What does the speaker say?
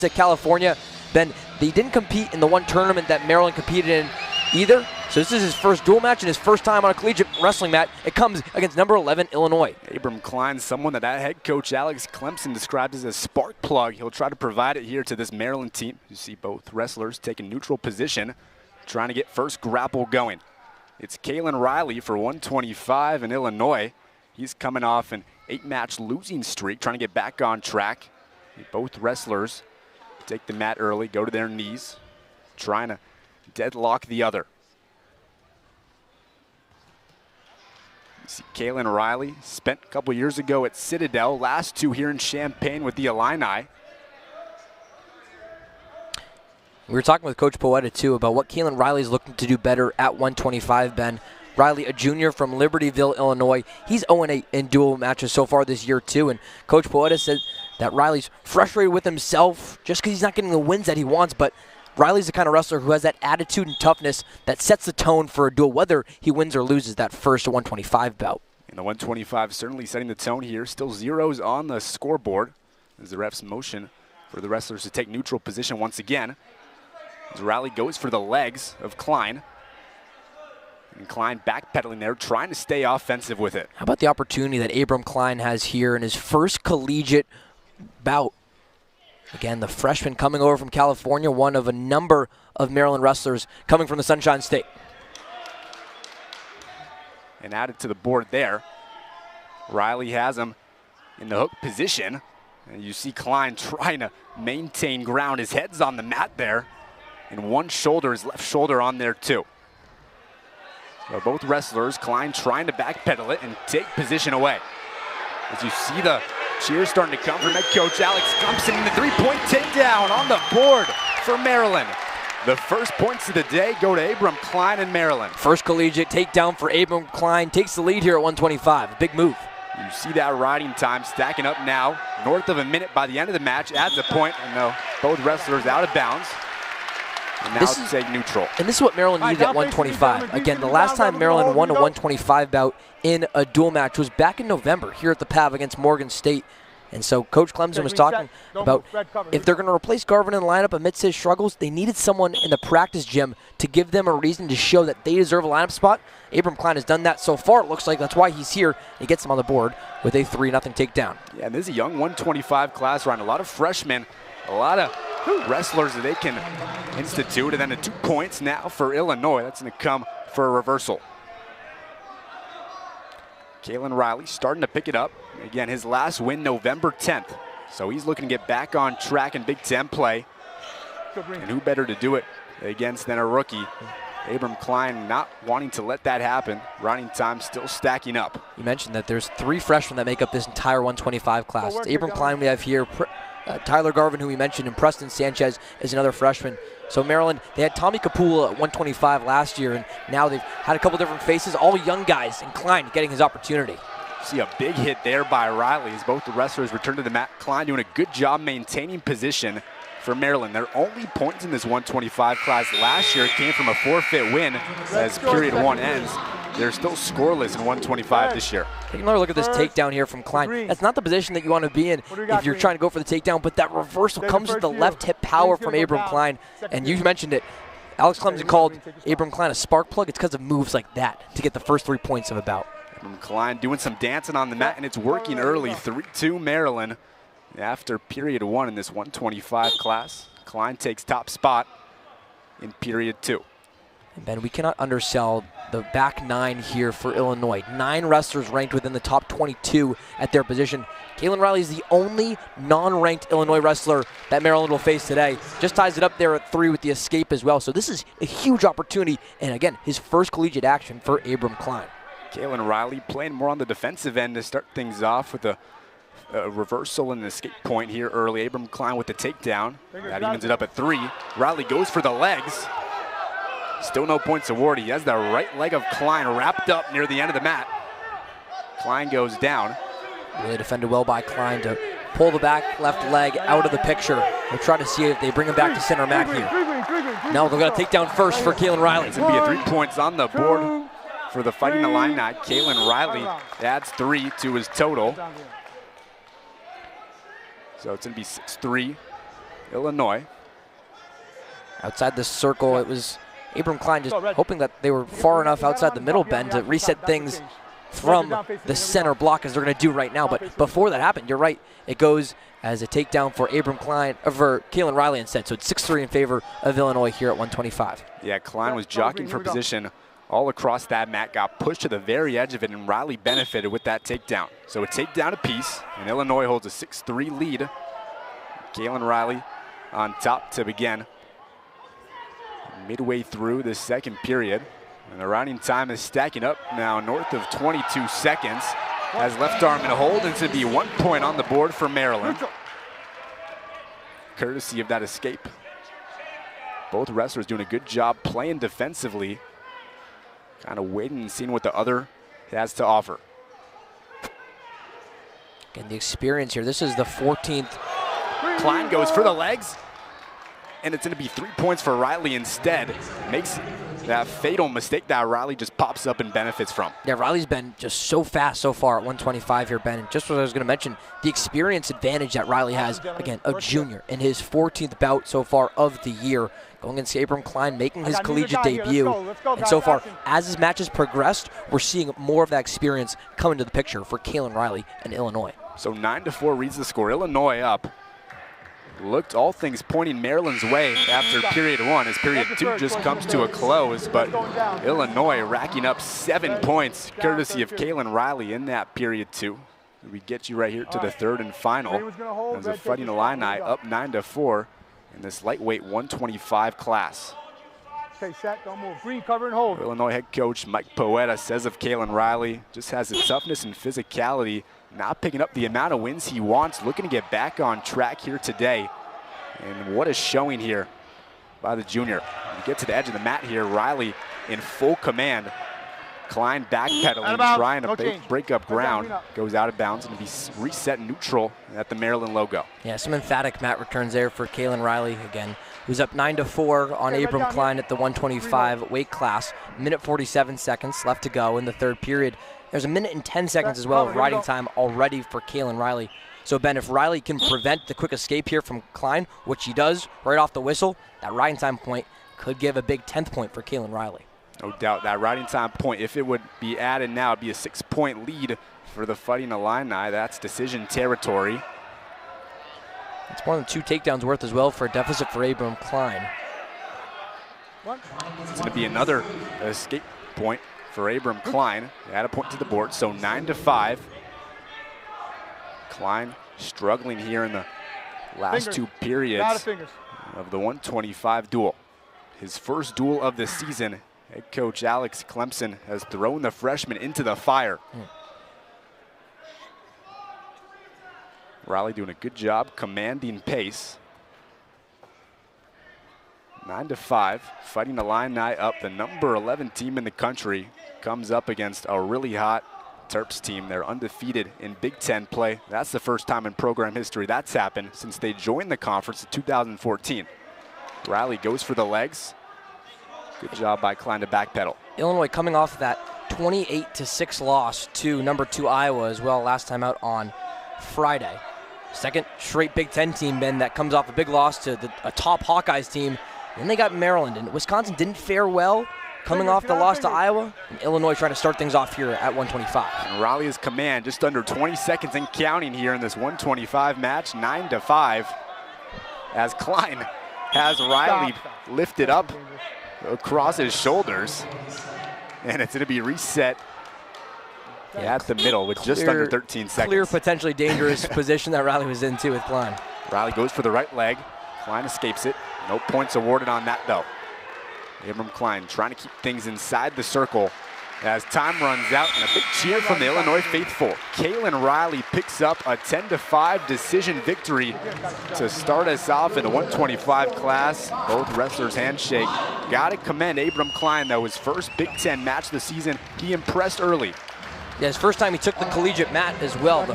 to California, then they didn't compete in the one tournament that Maryland competed in either. So this is his first dual match and his first time on a collegiate wrestling mat. It comes against number 11, Illinois. Abram Cline, someone that head coach Alex Clemson describes as a spark plug. He'll try to provide it here to this Maryland team. You see both wrestlers take a neutral position, trying to get first grapple going. It's Caelan Riley for 125 in Illinois. He's coming off an 8-match losing streak, trying to get back on track. Both wrestlers take the mat early, go to their knees, trying to deadlock the other. You see Caelan Riley, spent a couple years ago at Citadel, last two here in Champaign with the Illini. We were talking with Coach Poeta, too, about what Caelan Riley's looking to do better at 125, Ben. Riley, a junior from Libertyville, Illinois. He's 0-8 in dual matches so far this year, too. And Coach Poeta said that Riley's frustrated with himself just because he's not getting the wins that he wants. But Riley's the kind of wrestler who has that attitude and toughness that sets the tone for a duel, whether he wins or loses that first 125 bout. And the 125 certainly setting the tone here. Still zeros on the scoreboard as the refs motion for the wrestlers to take neutral position once again. As Riley goes for the legs of Cline. And Cline backpedaling there, trying to stay offensive with it. How about the opportunity that Abram Cline has here in his first collegiate bout? Again, the freshman coming over from California, one of a number of Maryland wrestlers coming from the Sunshine State. And added to the board there. Riley has him in the hook position. And you see Cline trying to maintain ground. His head's on the mat there. And one shoulder, his left shoulder on there too. So both wrestlers, Cline trying to backpedal it and take position away. As you see the cheers starting to come from head coach Alex Clemson, and the three-point takedown on the board for Maryland. The first points of the day go to Abram Cline in Maryland. First collegiate takedown for Abram Cline, takes the lead here at 125. A big move. You see that riding time stacking up now. North of a minute by the end of the match, adds a point, and both wrestlers out of bounds. And now take neutral. And this is what Maryland needed at 125. Again, the last time Maryland won a 125 bout in a dual match was back in November here at the PAV against Morgan State. And so Coach Clemson was talking about if they're going to replace Garvin in the lineup amidst his struggles, they needed someone in the practice gym to give them a reason to show that they deserve a lineup spot. Abram Cline has done that so far. It looks like that's why he's here. He gets him on the board with a 3-0 takedown. Yeah, this is a young 125 class around. A lot of freshmen, a lot of wrestlers that they can institute, and then the 2 points now for Illinois. That's going to come for a reversal. Caelan Riley starting to pick it up. Again, his last win November 10th. So he's looking to get back on track in Big Ten play. And who better to do it against than a rookie? Abram Cline not wanting to let that happen. Running time still stacking up. You mentioned that there's 3 freshmen that make up this entire 125 class. It's Abram Cline we have here. Tyler Garvin, who we mentioned, and Preston Sanchez is another freshman. So Maryland, they had Tommy Kapula at 125 last year, and now they've had a couple different faces, all young guys, and Cline getting his opportunity. See a big hit there by Riley as both the wrestlers return to the mat. Cline doing a good job maintaining position for Maryland. Their only points in this 125 class last year came from a forfeit win as period 1 ends. They're still scoreless in 125 this year. Take another look at this takedown here from Cline. That's not the position that you want to be in if you're trying to go for the takedown, but that reversal comes with the left hip power from Abram Cline. And you mentioned it. Alex Clemson called Abram Cline a spark plug. It's because of moves like that to get the first 3 points of a bout. Abram Cline doing some dancing on the mat, and it's working early. 3-2 Maryland after period 1 in this 125 class. Cline takes top spot in period 2. And Ben, we cannot undersell the back 9 here for Illinois. 9 wrestlers ranked within the top 22 at their position. Caelan Riley is the only non-ranked Illinois wrestler that Maryland will face today. Just ties it up there at 3 with the escape as well. So this is a huge opportunity. And again, his first collegiate action for Abram Cline. Caelan Riley playing more on the defensive end to start things off with a reversal and an escape point here early. Abram Cline with the takedown. That evens it up at 3. Riley goes for the legs. Still no points awarded. He has the right leg of Cline wrapped up near the end of the mat. Cline goes down. Really defended well by Cline to pull the back left leg out of the picture. We'll try to see if they bring him back to center mat here. No, they're going to take down first for Caelan Riley. It's going to be a 3 points on the board for the Fighting Illini. Caelan Riley adds 3 to his total. So it's going to be 6-3 Illinois. Outside the circle, it was Abram Cline just hoping that they were far enough outside the middle bend to reset things from the center block as they're going to do right now. But before that happened, you're right, it goes as a takedown for Abram Cline, for Caelan Riley instead. So it's 6-3 in favor of Illinois here at 125. Yeah, Cline was jockeying for position all across that mat, got pushed to the very edge of it, and Riley benefited with that takedown. So a takedown apiece, and Illinois holds a 6-3 lead. Caelan Riley on top to begin. Midway through the second period, and the running time is stacking up now north of 22 seconds. Has left arm in a hold, and to be 1 point on the board for Maryland, courtesy of that escape. Both wrestlers doing a good job playing defensively, kind of waiting and seeing what the other has to offer. Again, the experience here. This is the 14th. Cline goes for the legs, and it's going to be 3 points for Riley instead. Makes that fatal mistake that Riley just pops up and benefits from. Yeah, Riley's been just so fast so far at 125 here, Ben. And just what I was going to mention, the experience advantage that Riley has, again, a junior in his 14th bout so far of the year, going against Abram Cline, making his collegiate debut. And so far, as his matches progressed, we're seeing more of that experience come into the picture for Caelan Riley and Illinois. So 9-4 reads the score. Illinois up. Looked all things pointing Maryland's way after period one, as period two just comes to a close, but Illinois racking up 7 points courtesy of Caelan Riley in that period two. We get you right here to the third and final as the Fighting Illini up 9-4 in this lightweight 125 class. Okay, set, don't move. Green, cover, and hold. Illinois head coach Mike Poeta says of Caelan Riley, just has the toughness and physicality, not picking up the amount of wins he wants, looking to get back on track here today. And what a showing here by the junior. You get to the edge of the mat here, Riley in full command. Cline backpedaling, trying to break up ground, goes out of bounds and be reset neutral at the Maryland logo. Yeah, some emphatic mat returns there for Caelan Riley again, who's up 9-4 on Abram Cline at the 125 weight class. Minute 47 seconds left to go in the third period. There's a minute and 10 seconds as well of riding time already for Caelan Riley. So Ben, if Riley can prevent the quick escape here from Cline, which he does right off the whistle, that riding time point could give a big 10th point for Caelan Riley. No doubt that riding time point, if it would be added now, it'd be a 6-point lead for the Fighting Illini. That's decision territory. It's more than 2 takedowns worth as well for a deficit for Abram Cline. It's going to be another escape point for Abram Cline. Add a point to the board, so 9-5. Cline struggling here in the last 2 periods of the 125 duel. His first duel of the season. Head coach Alex Clemson has thrown the freshman into the fire. Riley doing a good job commanding pace. 9-5, Fighting Illini up. The number 11 team in the country comes up against a really hot Terps team. They're undefeated in Big Ten play. That's the first time in program history that's happened since they joined the conference in 2014. Riley goes for the legs. Good job by Cline to backpedal. Illinois coming off that 28-6 loss to number 2 Iowa as well last time out on Friday. Second straight Big Ten team, Ben, that comes off a big loss to a top Hawkeyes team. Then they got Maryland, and Wisconsin didn't fare well coming off the loss to Iowa. And Illinois trying to start things off here at 125. And Riley's command just under 20 seconds and counting here in this 125 match, 9-5, as Cline has Riley lifted up across his shoulders, and it's going to be reset at the middle with just under 13 seconds. Clear, potentially dangerous position that Riley was in too with Cline. Riley goes for the right leg. Cline escapes it. No points awarded on that though. Abram Cline trying to keep things inside the circle as time runs out, and a big cheer from the Illinois faithful. Caelan Riley picks up a 10-5 decision victory to start us off in the 125 class. Both wrestlers handshake. Got to commend Abram Cline, though. His first Big Ten match of the season. He impressed early. Yeah, his first time he took the collegiate mat as well.